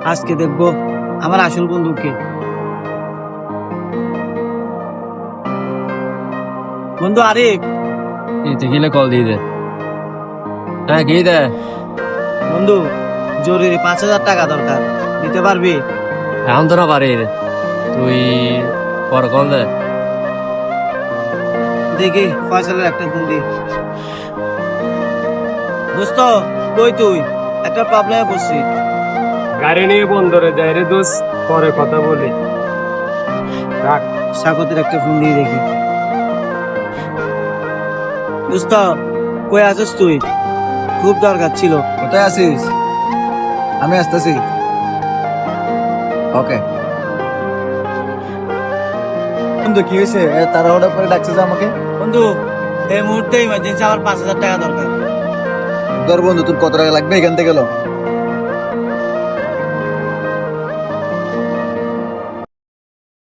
আজকে দেখবো আমার আসল বন্ধুকে। বন্ধু আরিফ। এতে গেলে কল দিয়ে দে। হ্যাঁ কি দে? বন্ধু জরুরি 5,000 টাকা দরকার, দিতে পারবি? এখন তো না পারি, তুই পরে কল দে। দেখি ফয়সালের একটা ফোন দি। দোস্ত কই তুই? একটা প্রবলেমে পড়ছি। গাড়ি নিয়ে বন্দরে যাই রে দোস্ত, পরে কথা বলি, রাখ। স্বাগতের একটা ফোন দিয়ে দেখি। দোস্ত কই আছিস তুই? খুব দরকার ছিল। কোথায় আছিস? আমি আসতেছি। ওকে বন্ধু, কি হয়েছে? তাড়াহুড়া করে ডাকছে যে আমাকে? বন্ধু এই মুহূর্তে ইমার্জেন্সি আমার 5,000 টাকা দরকার। ধর বন্ধু, তোর কত টাকা লাগবে এখান থেকে গেলো?